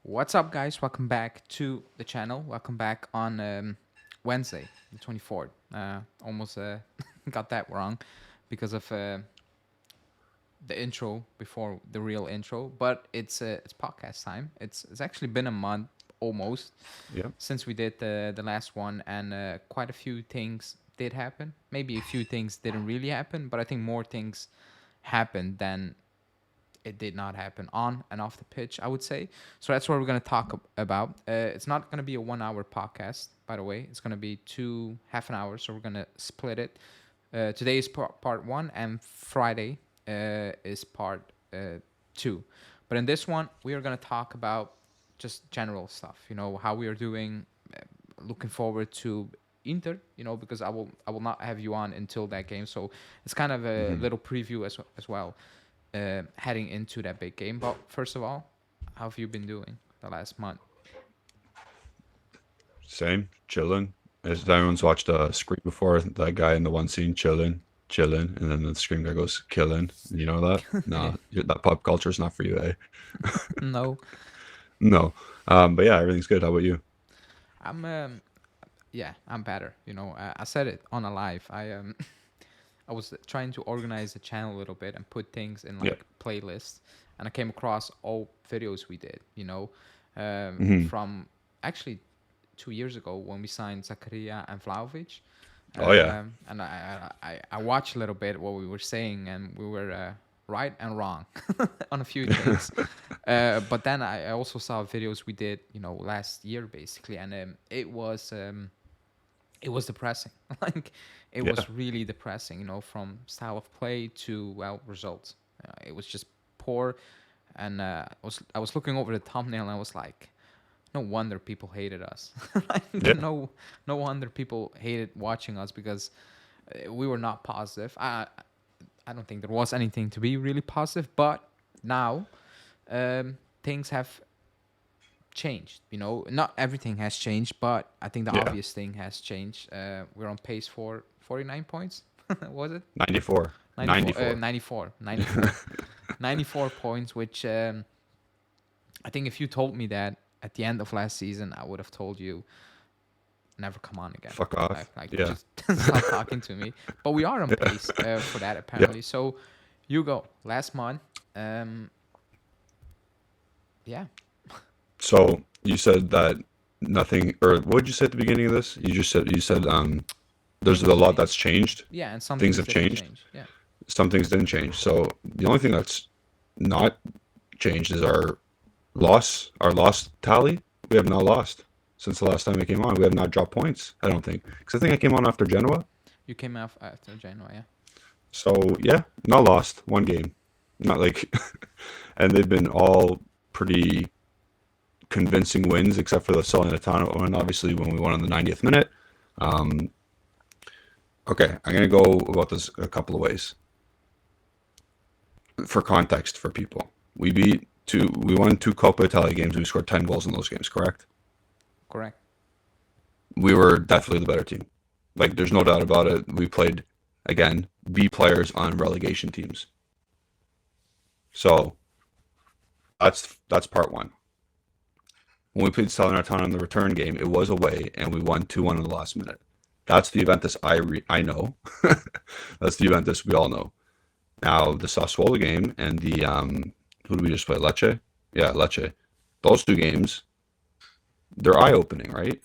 What's up, guys? Welcome back to the channel. Welcome back on Wednesday, the 24th. Almost got that wrong because of the intro before the real intro, but it's podcast time. It's actually been a month almost Yeah. since we did the last one, and quite a few things did happen. Maybe a few things didn't really happen, but I think more things happened than it did not happen on and off the pitch, I would say. So that's what we're going to talk about. It's not going to be a 1 hour podcast, by the way. It's going to be two half an hour. So we're going to split it. Today is part one, and Friday is part two. But in this one, we are going to talk about just general stuff. You know, how we are doing. Looking forward to Inter. You know, because I will not have you on until that game. So it's kind of a hmm little preview as well, heading into that big game. But first of all, how have you been doing the last month? Same, chilling. As everyone's watched Scream before, that guy in the one scene chilling, chilling, and then the Scream guy goes killing. You know that? Yeah. Nah, that pop culture is not for you, eh? No, No. But yeah, everything's good. How about you? I'm yeah, I'm better. You know, I said it on a live. I was trying to organize the channel a little bit and put things in Yeah. like playlists, and I came across all videos we did. You know, hmm from actually 2 years ago when we signed Zakaria and Vlahovic. Oh yeah. And I watched a little bit what we were saying, and we were right and wrong on a few things. But then I also saw videos we did, you know, last year basically, and it was depressing. Like it Yeah. was really depressing, you know, from style of play to well results. It was just poor, and I was looking over the thumbnail and I was like, no wonder people hated us. Like, Yeah. no wonder people hated watching us because we were not positive. I don't think there was anything to be really positive, but now things have changed. You know, not everything has changed, but I think the Yeah. obvious thing has changed. We're on pace for 49 points. Was it 94. 94? 94. 94, 94, 94 points, which I think if you told me that at the end of last season, I would have told you never come on again. Fuck off. Like Yeah. just stop talking to me. But we are on pace for that Yeah. apparently. So you go last month. Um, yeah, So you said that nothing, or what did you say at the beginning of this? You said there's things a lot changed. that's changed. Yeah, and some Things things have didn't changed. change. Yeah. Some things didn't change. So the only thing that's not changed is our loss tally. We have not lost since the last time I came on. We have not dropped points. I don't think because I think I came on after Genoa. You came out after January, yeah. So yeah, not lost one game. Not like, and they've been all pretty convincing wins except for the Salernitana one. Obviously, when we won on the 90th minute. Um, okay, I'm gonna go about this a couple of ways for context for people. We won two Coppa Italia games. We scored 10 goals in those games. Correct. Correct. We were definitely the better team. Like, there's no doubt about it. We played, again, B players on relegation teams. So that's part one. When we played Salernitana in the return game, it was away, and we won 2-1 in the last minute. That's the Juventus I know. That's the Juventus we all know. Now the Sassuolo game and the who do we just play? Lecce. Yeah, Lecce. Those two games, they're eye opening, right?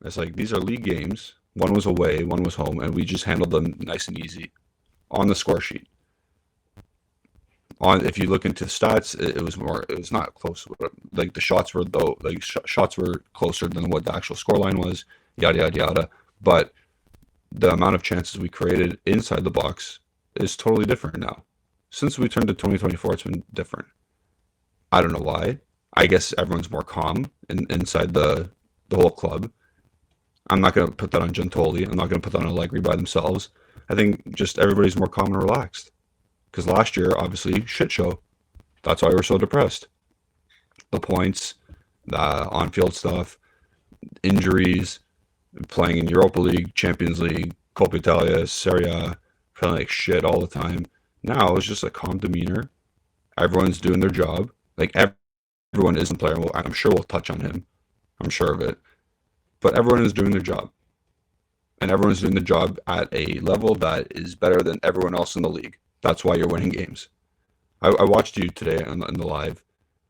It's like these are league games. One was away, one was home, and we just handled them nice and easy on the score sheet. On if you look into the stats, it was more. It was not close. Like the shots were though. Like shots were closer than what the actual scoreline was. Yada yada yada. But the amount of chances we created inside the box is totally different now. Since we turned to 2024, it's been different. I don't know why. I guess everyone's more calm inside the whole club. I'm not going to put that on Gentoli. I'm not going to put that on Allegri by themselves. I think just everybody's more calm and relaxed. Because last year, obviously, shit show. That's why we're so depressed. The points, the on-field stuff, injuries, playing in Europa League, Champions League, Coppa Italia, Serie A, playing like shit all the time. Now it's just a calm demeanor. Everyone's doing their job. Like everyone isn't a player, and I'm sure we'll touch on him. I'm sure of it. But everyone is doing their job. And everyone's doing the job at a level that is better than everyone else in the league. That's why you're winning games. I watched you today in the live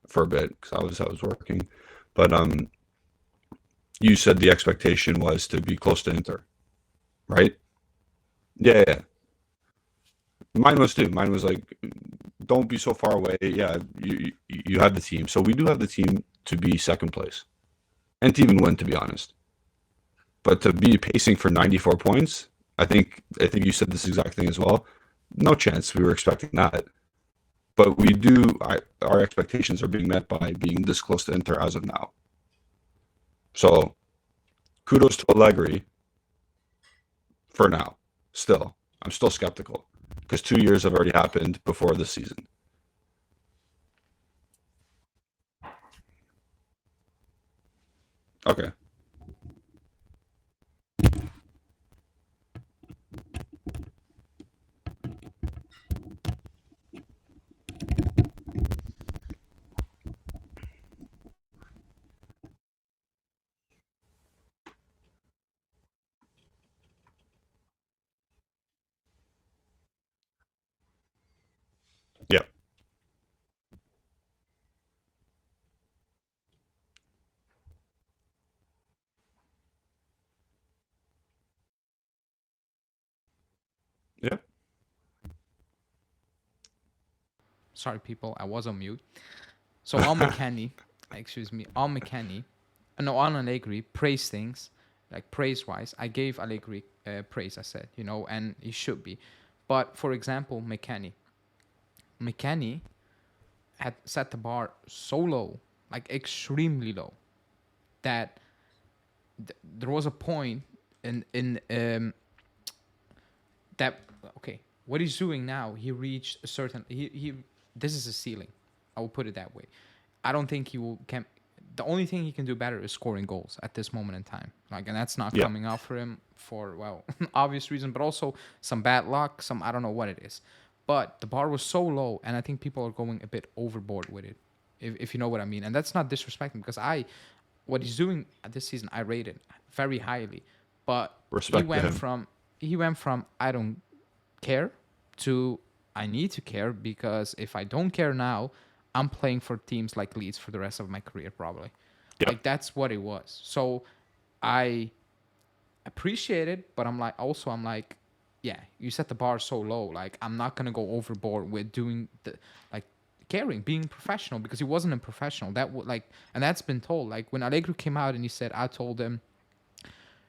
for a bit because I was working, but you said the expectation was to be close to Inter, right? Yeah, yeah. Mine was too. Mine was like, don't be so far away. Yeah, you have the team, so we do have the team to be second place and to even win, to be honest. But to be pacing for 94 points, I think you said this exact thing as well. No chance we were expecting that. But we do. Our expectations are being met by being this close to Inter as of now. So kudos to Allegri for now. Still, I'm still skeptical because 2 years have already happened before this season. Okay. Yeah. Yeah. Sorry, people, I was on mute. So on McKennie, excuse me, on McKennie, no, on Allegri, praise things, like praise-wise. I gave Allegri praise, I said, and he should be. But for example, McKennie had set the bar so low, like extremely low, that there was a point in that okay, what he's doing now, he reached a certain he this is a ceiling. I will put it that way. I don't think he will can. The only thing he can do better is scoring goals at this moment in time. Like, and that's not Yeah. coming out for him for obvious reason, but also some bad luck. Some I don't know what it is, but the bar was so low, and I think people are going a bit overboard with it, if you know what I mean. And that's not disrespecting because what he's doing at this season, I rate it very highly, but he Respect to went him. from he went from I don't care to I need to care because if I don't care now, I'm playing for teams like Leeds for the rest of my career probably. Yeah. Like that's what it was. So I appreciate it, but I'm like, yeah, you set the bar so low. Like I'm not gonna go overboard with doing the like caring, being professional because he wasn't a professional. That would like, and that's been told. Like when Allegri came out and he said, I told him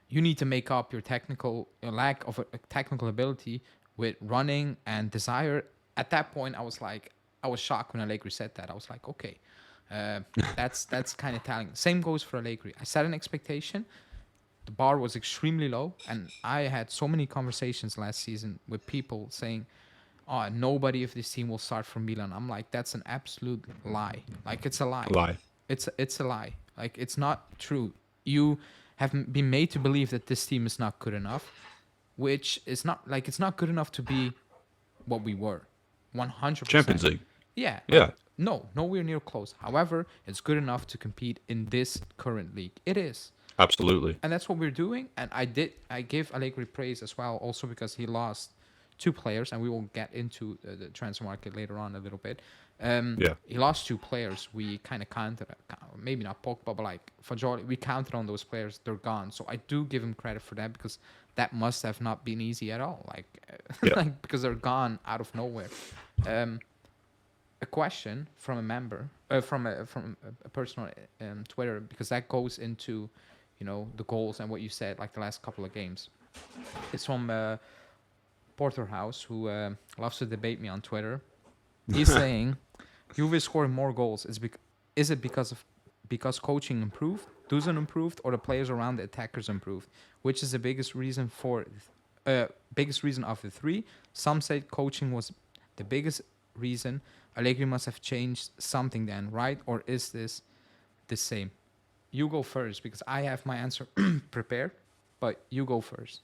you need to make up your lack of a technical ability with running and desire. At that point, I was shocked when Allegri said that. I was like, okay, uh, that's kind of telling. Same goes for Allegri. I set an expectation. The bar was extremely low, and I had so many conversations last season with people saying, "Oh, nobody of this team will start for Milan." I'm like, that's an absolute lie. Like it's a lie. Lie. It's a lie. Like it's not true. You have been made to believe that this team is not good enough, which is not like it's not good enough to be what we were. 100%. Champions League. Yeah, like Yeah. no, nowhere near close. However, it's good enough to compete in this current league. It is. Absolutely. And that's what we're doing. And I give Allegri praise as well, also because he lost two players, and we will get into the transfer market later on a little bit. Yeah. He lost two players. We kind of counted, maybe not Pogba, but like Fajoli, we counted on those players. They're gone. So I do give him credit for that because that must have not been easy at all. Like, Yeah. like because they're gone out of nowhere. Um, a question from a member, from a person on Twitter, because that goes into, the goals and what you said, like the last couple of games. It's from Porterhouse, who loves to debate me on Twitter. He's saying, Juve scoring more goals. Is it because coaching improved, Dusan improved, or the players around the attackers improved? Which is the biggest reason of the three? Some say coaching was the biggest reason. Allegri must have changed something then, right? Or is this the same? You go first because I have my answer prepared, but you go first.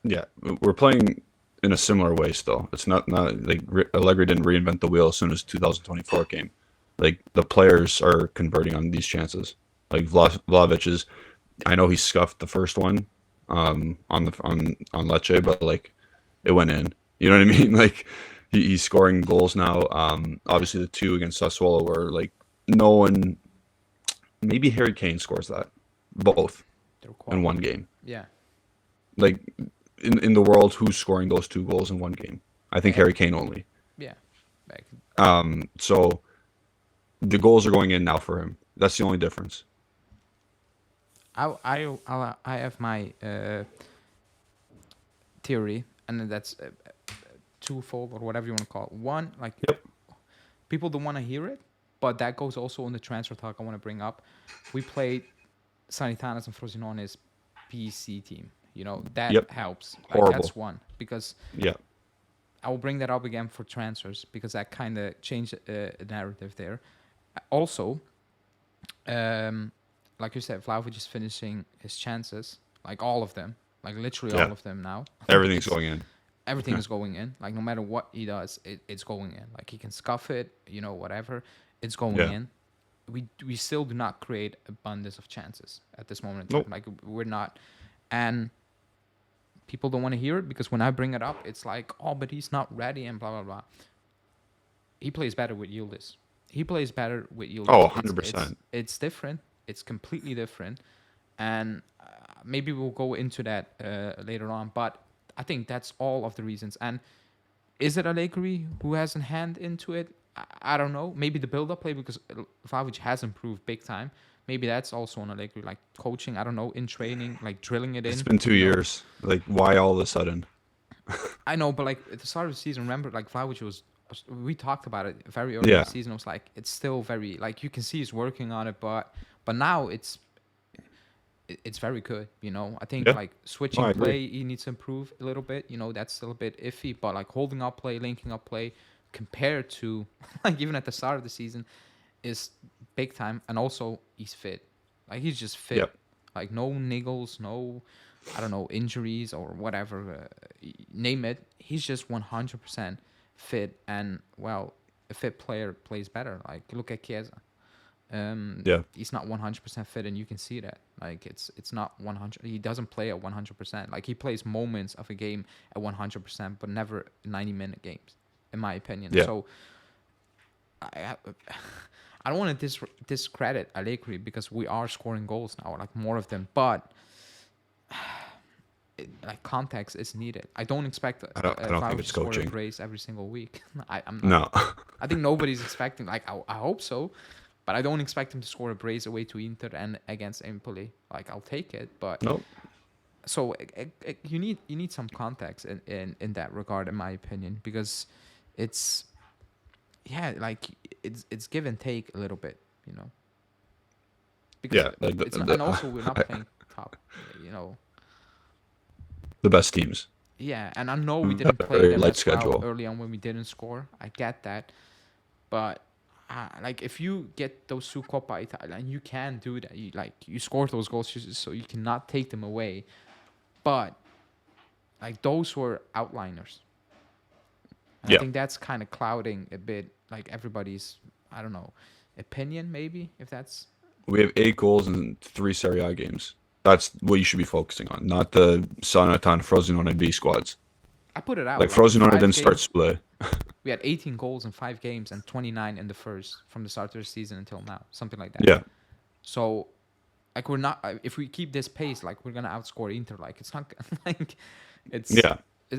Yeah. We're playing in a similar way still. It's not like Allegri didn't reinvent the wheel as soon as 2024 came. Like the players are converting on these chances. Like Vlahovic is, I know he scuffed the first one, on Lecce, but like it went in. You know what I mean? Like he's scoring goals now. Obviously the two against Sassuolo were like no one. Maybe Harry Kane scores that, both They're in one quality. game. Yeah. Like in the world, who's scoring those two goals in one game? I think Eh, Harry Kane only. yeah. Like, So the goals are going in now for him. That's the only difference. I have my theory, and that's twofold or whatever you want to call it. One, like Yep. people don't want to hear it, but that goes also on the transfer talk I want to bring up. We played Sanitanas and Frosinone's PC team. You know, that Yep. helps. Like Horrible. that's one because Yeah. I will bring that up again for transfers because that kind of changed the narrative there. Also, um, like you said, Vlahovic is finishing his chances, like all of them, like literally all Yeah. of them now. Everything's It's going in. everything is going in. Like no matter what he does, it's going in. Like he can scuff it, you know, whatever, it's going Yeah. in. We still do not create abundance of chances at this moment in time. Nope. Like we're not, and people don't want to hear it because when I bring it up, it's like, oh, but he's not ready and blah blah blah. He plays better with Yildiz. He plays better with Oh, Yildiz. It's 100%. it's different. It's completely different, and maybe we'll go into that later on. But I think that's all of the reasons. And is it Allegri who has a hand into it? I don't know. Maybe the build-up play because Vlahovic has improved big time. Maybe that's also on Allegri, like coaching. I don't know, in training, like drilling it It's in. been two You know, years. Like, why all of a sudden? I know, but like at the start of the season, remember, like Vlahovic we talked about it very early in Yeah. the season. It was like it's still very like you can see he's working on it, but now it's very good. You know, I think Yeah. like Oh, switching I agree. play, he needs to improve a little bit. You know, that's still a bit iffy, but like holding up play, linking up play, compared to like even at the start of the season, is big time. And also he's fit, like he's just fit. Yep. Like no niggles, no, I don't know, injuries or whatever, name it. He's just 100% fit, and well, a fit player plays better. Like look at Chiesa. Yeah. He's not 100% fit, and you can see that. Like it's not 100. He doesn't play at 100%. Like he plays moments of a game at 100%, but never 90-minute games, in my opinion. Yeah. So I I don't want to discredit Allegri because we are scoring goals now, like more of them, but like context is needed. I don't expect I don't think Vlahovic to it's score a coaching. brace every single week. I'm No. I think nobody's expecting. Like I hope so, but I don't expect him to score a brace away to Inter and against Empoli. Like I'll take it, but Nope. so you need some context in that regard, in my opinion, because it's like it's give and take a little bit, you know. Because Yeah. Like it's not, and also we're not playing top, you know. the best teams. Yeah, and I know we didn't play Very them light as well schedule. early on when we didn't score. I get that, but like if you get those two Coppa Italia, and you can do that, you score those goals, so you cannot take them away. But like those were outliners. And I Yeah. think that's kind of clouding a bit, like everybody's, I don't know, opinion maybe, if that's. We have 8 goals in 3 Serie A games. That's what you should be focusing on, not the Sanatan, Frosinone, B squads. I put it out Like like Frosinone five didn't start games. Sule. We had 18 goals in 5 games and 29 in the first from the start of the season until now, something like that. Yeah. So, like we're not. If we keep this pace, like we're gonna outscore Inter. Like it's not like it's. Yeah.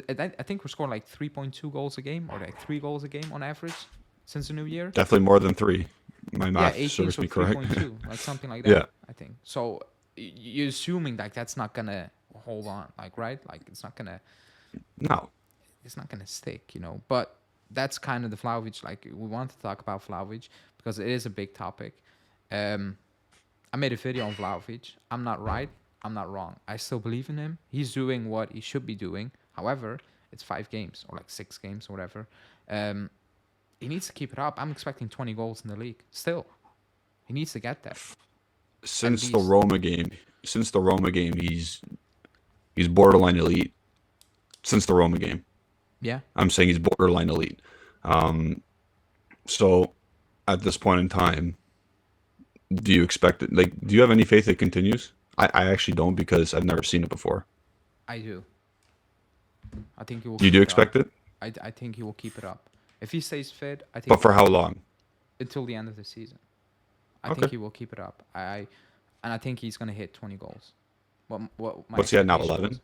I think we're scoring like 3.2 goals a game or like 3 goals a game on average since the new year. Definitely more than 3. My Yeah, math 18, serves so me correct. 3.2, like something like that. Yeah. I think so. You're assuming like that's not gonna hold on, like right? Like it's not gonna No. stick, you know. But that's kind of the Vlahovic. Like we want to talk about Vlahovic because it is a big topic. I made a video on Vlahovic. I'm not right. I'm not wrong. I still believe in him. He's doing what he should be doing. However, it's 5 games or like 6 games or whatever. He needs to keep it up. I'm expecting 20 goals in the league. Still, he needs to get that. Since the least. Roma game, he's borderline elite. Since the Roma game, Yeah. I'm saying he's borderline elite. So at this point in time, do you expect it? Like, do you have any faith it continues? I actually don't because I've never seen it before. I do. I think he will You keep do it up. expect it, I think he will keep it up. If he stays fit, I think but for how long? until the end of the season. I think Okay. he will keep it up. And I think he's gonna hit 20 goals. What my What's he at now? expectation 11? was.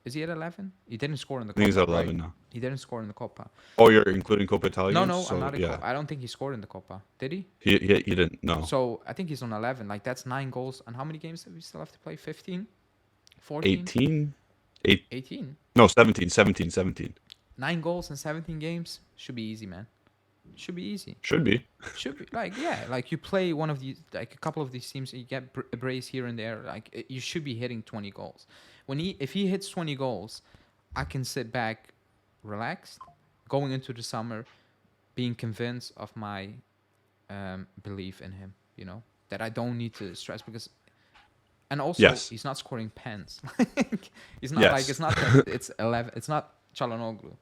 Is he at 11? He didn't score in the I think he's Copa, at right? 11 now. He didn't score in the Copa. Oh, you're including Coppa Italia No, games? no, I'm So not in yeah, Copa. I don't think he scored in the Copa. Did he? he didn't. No, So I think he's on 11. Like that's 9 goals. And how many games do we still have to play? 15? 14? 18, 8, 18? no, 17, 17, 17. 9 goals in 17 games should be easy, man. Should be easy. Should be. Should be like, yeah, like you play one of these, like a couple of these teams, you get a brace here and there. Like you should be hitting 20 goals. If he hits 20 goals, I can sit back, relaxed, going into the summer, being convinced of my belief in him. You know that I don't need to stress because, and also Yes. he's not scoring pens. Like, he's not Yes. like it's not that it's 11. It's not Çalhanoğlu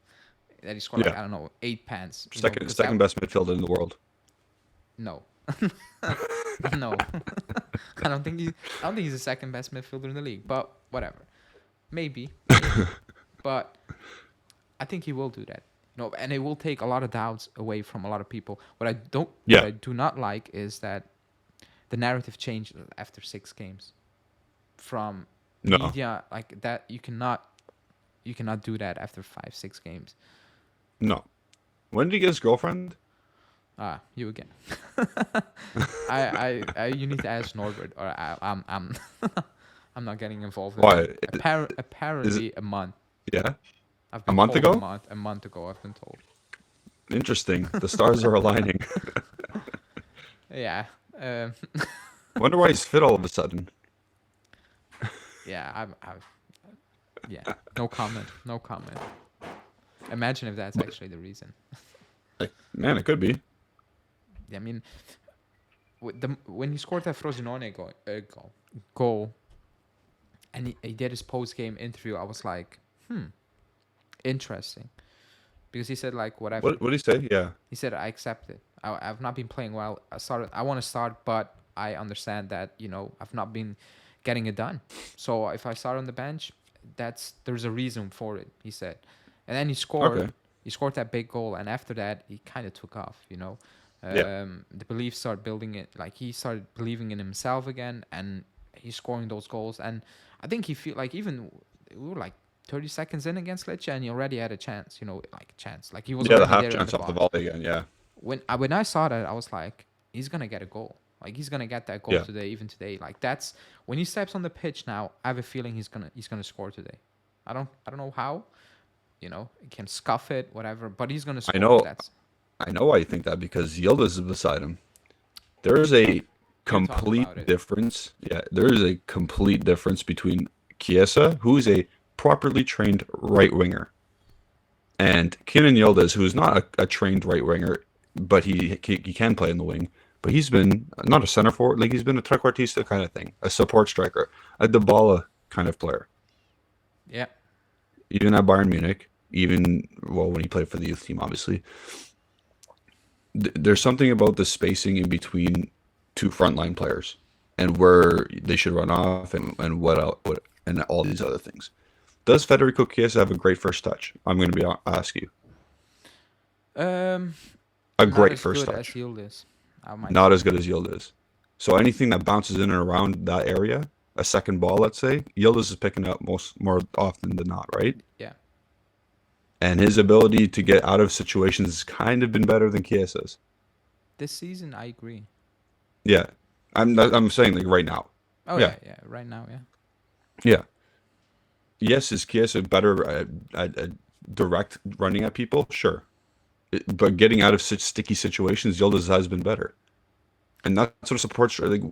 that he scored like Yeah. I don't know 8 pens. Second best midfielder in the world. No. No. I don't think he's the second best midfielder in the league, but whatever. Maybe. But I think he will do that. No, and it will take a lot of doubts away from a lot of people. What I do not like is that the narrative changed after 6 games. From No. media like that you cannot do that after 5-6 games. No. When did he get his girlfriend? You again. You need to ask Norbert, or I'm I'm not getting involved in Why? that. Apparently, a month. Yeah. I've A been month told ago? A month ago, I've been told. Interesting. The stars are aligning. Yeah. Wonder why he's fit all of a sudden. Yeah. Yeah. No comment. No comment. Imagine if that's actually the reason. Like, man, it could be. I mean, when he scored that Frosinone goal, and he did his post-game interview, I was like, interesting. Because he said, like, whatever. What did he say? Yeah. He said, I accept it. I've not been playing well. I want to start, but I understand that, I've not been getting it done. So if I start on the bench, there's a reason for it, he said. And then he scored. Okay. He scored that big goal, and after that, he kind of took off, Yeah. The belief started building it. Like, he started believing in himself again, and he's scoring those goals. And I think he feel like even we were like 30 seconds in against Lecce, and he already had a chance, like a chance. Like he was Yeah, the already half there in chance the off the box. volley again. Yeah. When I saw that, I was like, he's gonna get a goal. Like he's gonna get that goal Yeah. today, even today. Like that's when he steps on the pitch now. I have a feeling he's gonna score today. I don't know how. He can scuff it, whatever, but he's gonna score. I know. That's I know why you think that because Yildiz is beside him. There is a complete about it. difference. Yeah, there is a complete difference between Chiesa, who is a properly trained right winger, and Kenan Yildiz, who is not a trained right winger, but he can play in the wing. But he's been not a center forward, like he's been a trequartista kind of thing, a support striker, a Dybala kind of player. yeah. Even at Bayern Munich, when he played for the youth team, obviously. There's something about the spacing in between two frontline players and where they should run off and what and all these other things. Does Federico Chiesa have a great first touch? I'm going to ask you. A Not great as first good touch. as Yildiz. I might Not say. as good as Yildiz. So anything that bounces in and around that area, a second ball, let's say, Yildiz is picking up more often than not, right? Yeah. And his ability to get out of situations has kind of been better than Chiesa's. This season, I agree. Yeah, I'm saying like right now. Oh Yeah. yeah. Right now, yeah. Yeah. Yes, is Chiesa better at direct running at people? Sure. But getting out of such sticky situations, Yildiz has been better. And that sort of supports, like,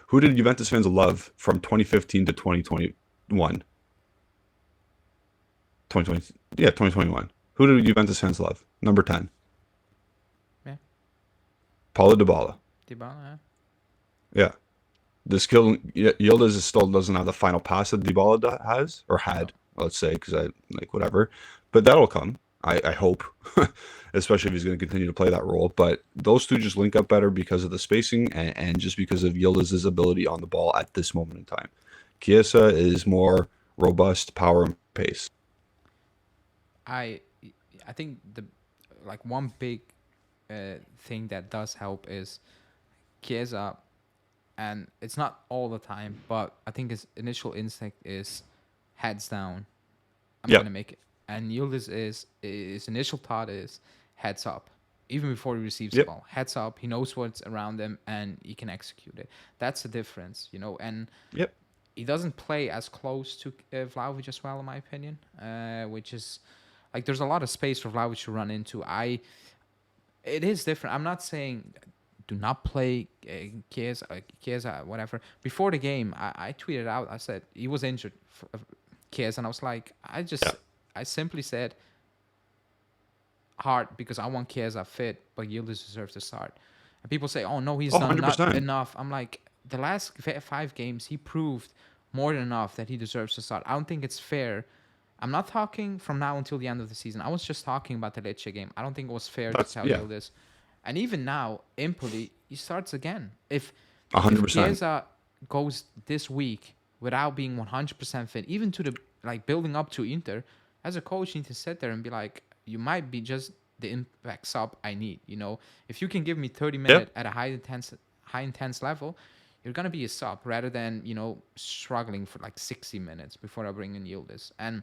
who did Juventus fans love from 2015 to 2021? 2021. Who did Juventus fans love? Number 10. Yeah. Paulo Dybala. Dybala, Yeah. The skill, Yildiz still doesn't have the final pass that Dybala has, or had, let's say, because whatever. But that'll come. I hope, especially if he's going to continue to play that role. But those two just link up better because of the spacing and just because of Yildiz's ability on the ball at this moment in time. Chiesa is more robust, power, and pace. I I think the like one big thing that does help is Chiesa, and it's not all the time, but I think his initial instinct is heads down. I'm Yeah, gonna make it. And Yildiz is his initial thought is heads up. Even before he receives the yep, ball, heads up. He knows what's around him and he can execute it. That's the difference, you know. And yep. he doesn't play as close to Vlahovic as well, in my opinion. Which is like there's a lot of space for Vlahovic to run into. It is different. I'm not saying do not play Chiesa, whatever. Before the game, I tweeted out. I said he was injured, Chiesa, and I was like, Yeah, I simply said hard because I want Chiesa fit, but Yildiz deserves to start. And people say, oh no, he's oh, done not 100%. enough. I'm like, the last 5 games, he proved more than enough that he deserves to start. I don't think it's fair. I'm not talking from now until the end of the season. I was just talking about the Lecce game. I don't think it was fair to That's tell yeah, Yildiz. And even now, Empoli, he starts again. If 100%. Chiesa goes this week without being 100% fit, even to the like building up to Inter, as a coach, you need to sit there and be like, you might be just the impact sub I need. You know, if you can give me 30 Yep. minutes at a high intense level, you're gonna be a sub rather than struggling for like 60 minutes before I bring in Yildiz. And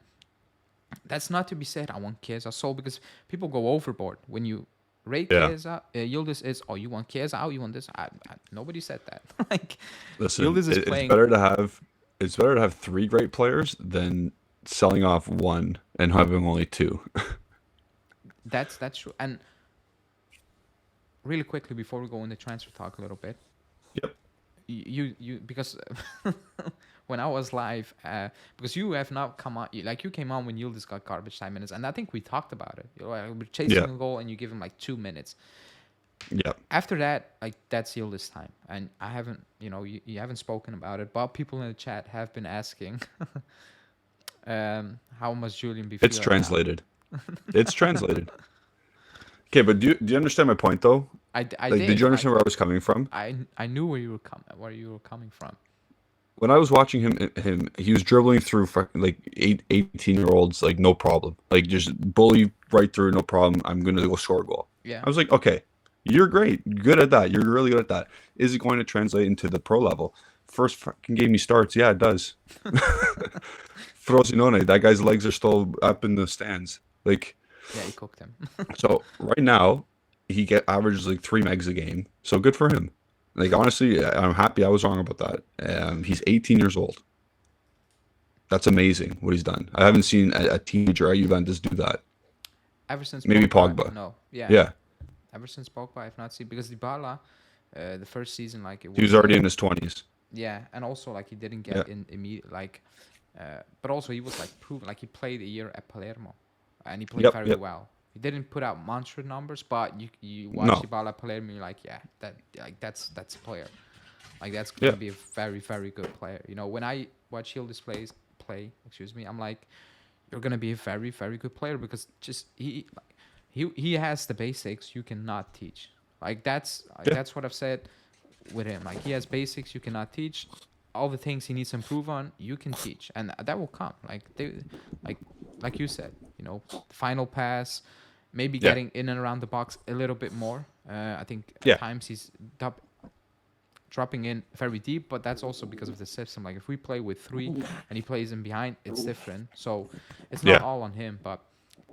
that's not to be said. I want Chiesa so because people go overboard when you rate Yeah. Chiesa. Yildiz is you want Chiesa out, you want this. Nobody said that. Like Listen, Yildiz is it's playing. better to have three great players than selling off one and having only two. That's true. And really quickly before we go into transfer talk a little bit, Yep. you because when I was live, because you have not come on, like you came on when Yildiz got garbage time minutes, and I think we talked about it. Like, we're chasing Yeah. a goal and you give him like 2 minutes. Yep. After that, like that's Yildiz time, and I haven't, you haven't spoken about it, but people in the chat have been asking, how must Julian be It's feeling now? translated. It's translated. Okay, but do you understand my point though? I Like, did did. you understand where I was coming from? I knew where you were coming from. When I was watching him, he was dribbling through fucking like 18-year-olds, like no problem. Like just bully right through, no problem. I'm gonna go score a goal. Yeah, I was like, okay, you're great, good at that. You're really good at that. Is it going to translate into the pro level? First fucking game he starts, yeah, it does. Frosinone, that guy's legs are still up in the stands. Like, yeah, he cooked him. so right now, he get averages like 3 megs a game. So good for him. Like honestly, I'm happy I was wrong about that. He's 18 years old. That's amazing what he's done. I haven't seen a teenager at Juventus do that. Ever since Maybe Pogba, Pogba. no, yeah, Yeah, ever since Pogba, I've not seen because Dybala, the first season, like it he was was, already in his 20s. yeah, and also like he didn't Yeah, get in immediate, like, but also he was like proven, like he played a year at Palermo, and he played yep, very yep. well. He didn't put out monster numbers, but you watch No, Dybala at Palermo, you're like, yeah, that's a player, like that's yeah, gonna be a very very good player. You know, when I watch Yildiz play, excuse me, I'm like, you're gonna be a very very good player because just he has the basics you cannot teach. yeah, That's what I've said with him. Like he has basics you cannot teach. All the things he needs to improve on, you can teach, and that will come. Like like you said, final pass, maybe yeah, getting in and around the box a little bit more. I think at yeah, times he's dropping in very deep, but that's also because of the system. Like if we play with three and he plays in behind, it's different. So it's not yeah. all on him, but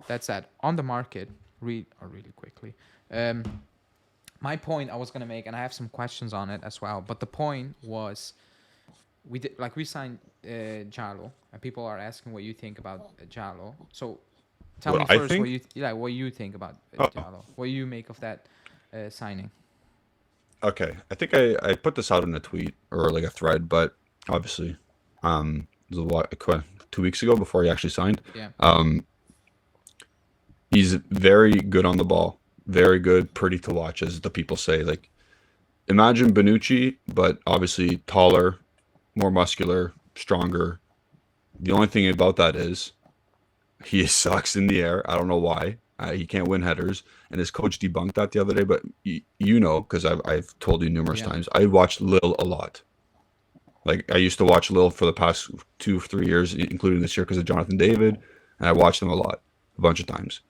that's that. On the market, really quickly. Um, my point I was gonna make, and I have some questions on it as well. But the point was, we signed Jalo, and people are asking what you think about Jalo. So tell me What I first think? what you think about Oh, Jalo. What you make of that signing? okay. I think I put this out in a tweet or like a thread, but obviously, it was 2 weeks ago before he actually signed. Yeah, Um, he's very good on the ball, very good, pretty to watch, as the people say. Like, imagine Benucci, but obviously taller, more muscular, stronger. The only thing about that is He sucks in the air. I don't know why. He can't win headers. And his coach debunked that the other day. But you know, because I've told you numerous Yeah. times, I watched Lille a lot. Like I used to watch Lille for the past 2 or 3 years, including this year because of Jonathan David, and I watched him a lot, a bunch of times.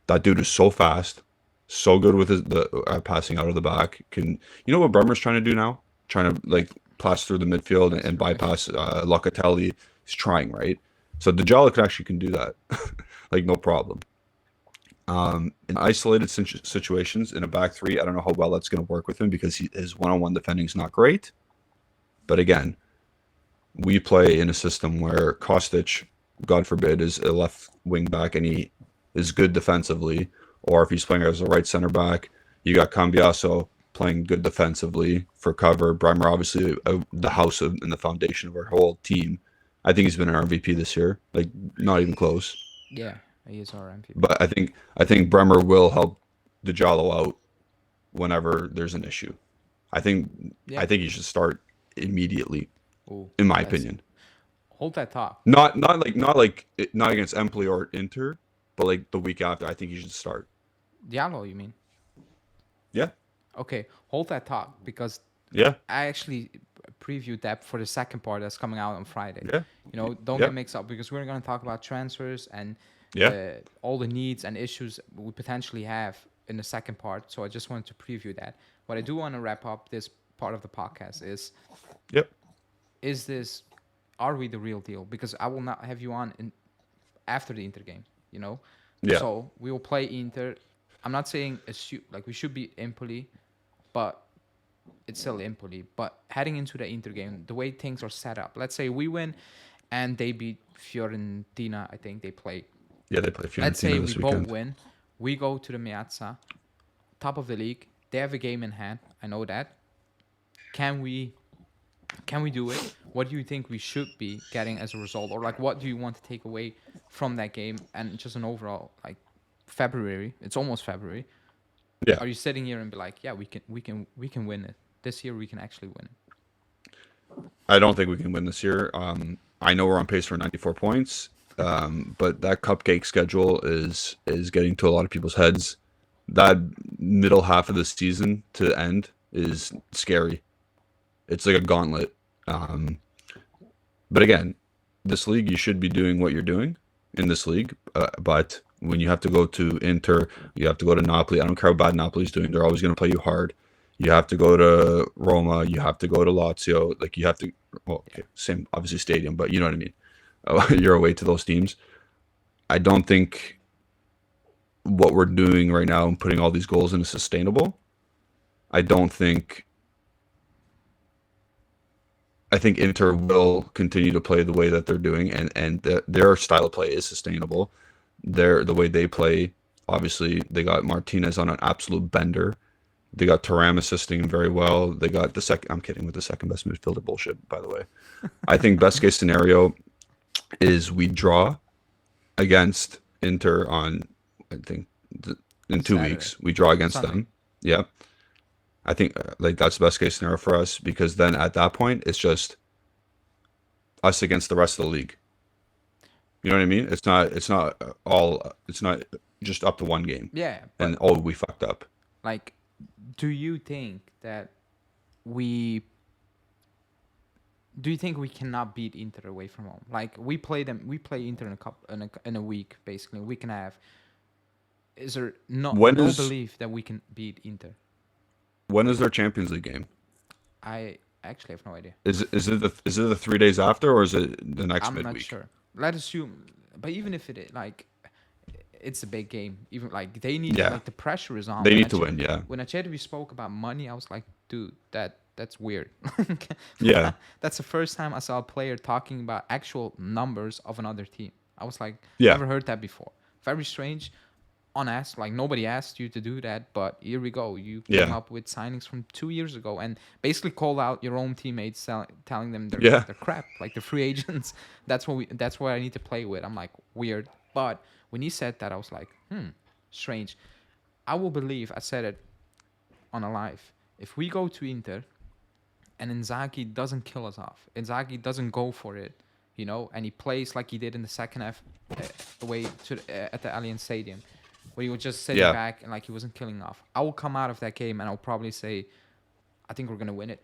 That dude is so fast, so good with the passing out of the back. You know what Bremer's trying to do now? Trying to like pass through the midfield and bypass Locatelli. He's trying, right? So Djala can do that, like no problem. In isolated situations in a back three, I don't know how well that's going to work with him because his one-on-one defending is not great. But again, we play in a system where Kostic, God forbid, is a left wing back and he is good defensively, or if he's playing as a right center back, you got Cambiaso playing good defensively for cover. Bremer, obviously, the house and the foundation of our whole team. I think he's been an MVP this year, like not even close. Yeah, he is our MVP. But I think Bremer will help Djalo out whenever there's an issue. I think Yeah. I think he should start immediately, Oh, in my let's opinion. hold that thought. Not against Empoli or Inter, but like the week after, I think he should start. Diallo, you mean? Yeah, Okay, hold that thought because yeah, I actually previewed that for the second part that's coming out on Friday. yeah, You know, don't yeah, get mixed up because we're going to talk about transfers and yeah. all the needs and issues we potentially have in the second part. So I just wanted to preview that. What I do want to wrap up this part of the podcast Yep. is this, are we the real deal? Because I will not have you on after the Inter game, you know? Yeah. So we will play Inter. I'm not saying like we should beat Empoli, but it's still Empoli. But heading into the Inter game, the way things are set up, let's say we win and they beat Fiorentina, I think they play. Yeah, they play Let's say Fiorentina we this both weekend. win. We go to the Miazza, top of the league. They have a game in hand. I know that. Can we do it? What do you think we should be getting as a result, or like what do you want to take away from that game and just an overall like February? It's almost February. Yeah. Are you sitting here and be like, yeah, we can win it this year? We can actually win it. I don't think we can win this year. I know we're on pace for 94 points, but that cupcake schedule is getting to a lot of people's heads. That middle half of the season to end is scary. It's like a gauntlet. But again, this league, you should be doing what you're doing in this league. But when you have to go to Inter, you have to go to Napoli. I don't care how bad Napoli's doing; they're always going to play you hard. You have to go to Roma. You have to go to Lazio. Like you have to. Well, okay, same obviously stadium, but you know what I mean. You're away to those teams. I don't think what we're doing right now and putting all these goals in is sustainable. I don't think. I think Inter will continue to play the way that they're doing, and their style of play is sustainable. The way they play, obviously, they got Martinez on an absolute bender. They got Thuram assisting him very well. They got the second. I'm kidding with the second best midfielder bullshit, by the way. I think best case scenario is we draw against Inter on, I think, in 2 weeks. Saturday, We draw against Sunday. them. Yeah. I think like that's the best case scenario for us because then at that point it's just us against the rest of the league. You know what I mean? It's not just up to one game Yeah, and but oh we fucked up. like, do you think that we do you think we cannot beat Inter away from home? Like we play them, we play Inter in a week, basically a week and a half. Is there When no is belief that we can beat Inter? when is their Champions League game? I actually have no idea. Is it the 3 days after or is it the next I'm not midweek? sure. Let's assume, but even if it is, like, it's a big game. Even like they need, Yeah, like the pressure is on. they need to win. Yeah, When we spoke about money, I was like, dude, that's weird. yeah, That's the first time I saw a player talking about actual numbers of another team. I was like, yeah, never heard that before. Very strange. Unasked, like nobody asked you to do that, but here we go. You came yeah, up with signings from 2 years ago and basically called out your own teammates, telling them yeah, they're crap, like they're free agents. That's what I need to play with. I'm like, weird. But when he said that, I was like, strange. I will believe I said it on a live. If we go to Inter and Inzaghi doesn't kill us off, Inzaghi doesn't go for it, and he plays like he did in the second half away to at the Allianz Stadium, where he was just sitting Yeah. back and like he wasn't killing off. I will come out of that game and I'll probably say, I think we're gonna win it,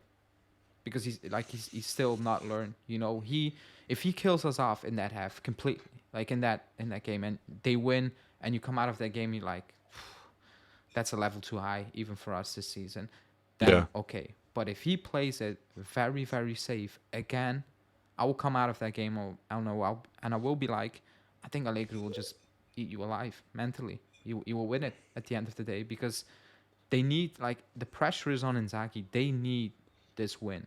because he's still not learned. If he kills us off in that half completely, like in that game, and they win, and you come out of that game, you're like, that's a level too high even for us this season. Then Yeah. okay, but if he plays it very very safe again, I will come out of that game. I don't know, and I will be like, I think Allegri will just eat you alive mentally. You will win it at the end of the day, because they need, like, the pressure is on Inzaghi. They need this win.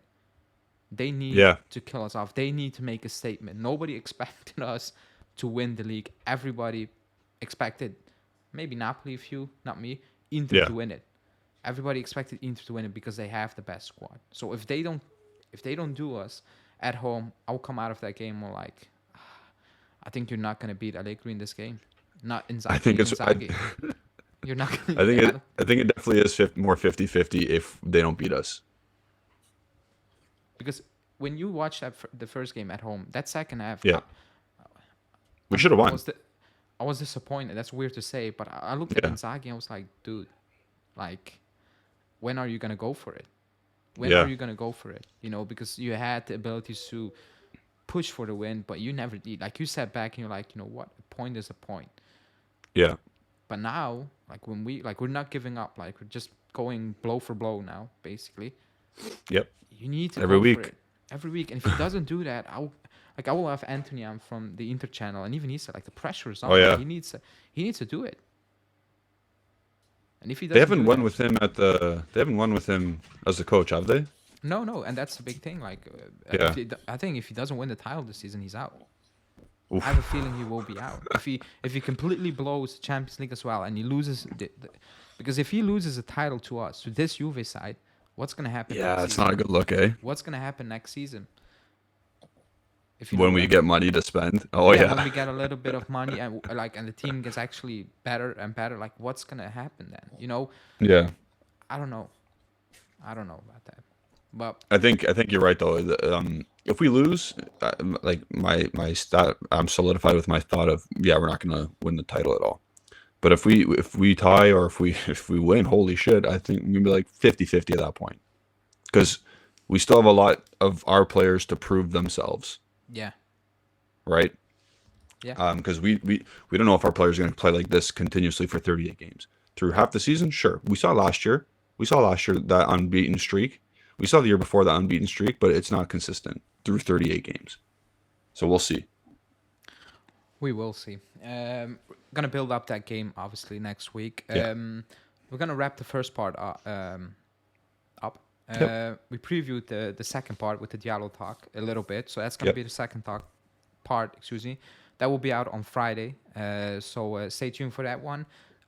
They need Yeah. to kill us off. They need to make a statement. Nobody expected us to win the league. Everybody expected, maybe Napoli, a few, not me, Inter Yeah. to win it. Everybody expected Inter to win it because they have the best squad. So if they don't do us at home, I'll come out of that game more like, I think you're not gonna beat Allegri in this game. Not Inzaghi. I think it's. I, You're not gonna. I think it. I think it definitely is more 50-50 if they don't beat us. Because when you watch the first game at home, that second half, Yeah. We should have won. I was disappointed. That's weird to say, but I looked at Yeah. Inzaghi and I was like, dude, like, when are you gonna go for it? When Yeah. are you gonna go for it? Because you had the ability to push for the win, but you never did. Like, you sat back and you're like, what? A point is a point. Yeah. But now, like, we're not giving up. Like, we're just going blow for blow now, basically. Yep. You need to Every go week. for it every week. And if he doesn't do that, I will have Anthony on from the Inter channel, and even he said, like, the pressure is on. Oh, yeah. He needs to do it. And if he doesn't, They haven't do won that, with him They haven't won with him as a coach, have they? no, and that's the big thing. Like, Yeah. I think if he doesn't win the title this season, he's out. Oof. I have a feeling he will be out if he completely blows Champions League as well, and he loses because if he loses a title to us, to this Juve side, what's gonna happen? Yeah, next it's season? not a good look, eh? What's gonna happen next season? If When we get money to spend. Oh yeah. when we get a little bit of money, and and the team gets actually better and better, like, what's gonna happen then? Yeah. I don't know about that, but I think you're right though. If we lose, like my stat, I'm solidified with my thought of, yeah, we're not gonna win the title at all. But if we tie, or if we win, holy shit, I think we'll be like 50-50 at that point, because we still have a lot of our players to prove themselves, yeah, right? yeah, Because we don't know if our players are going to play like this continuously for 38 games through half the season. Sure, we saw last year that unbeaten streak. We saw the year before that unbeaten streak, but it's not consistent through 38 games. So we'll see. we will see. Gonna build up that game obviously next week. Yeah. We're gonna wrap the first part up. Yep. We previewed the second part with the Diallo talk a little bit, so that's gonna Yep. be the second part. Excuse me. That will be out on Friday. So stay tuned for that one.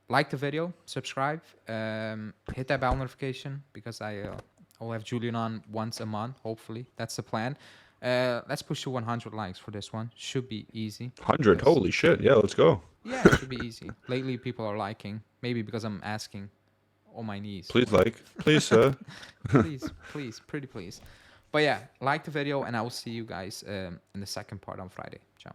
Like the video, subscribe, hit that bell notification, because I'll have Julian on once a month. Hopefully, that's the plan. Let's push to 100 likes for this one. Should be easy. 100. Yes. Holy shit. Yeah, let's go. Yeah, it should be easy. Lately, people are liking. Maybe because I'm asking on my knees. Please like. Please, sir. please, pretty please. But yeah, like the video, and I will see you guys in the second part on Friday. Ciao.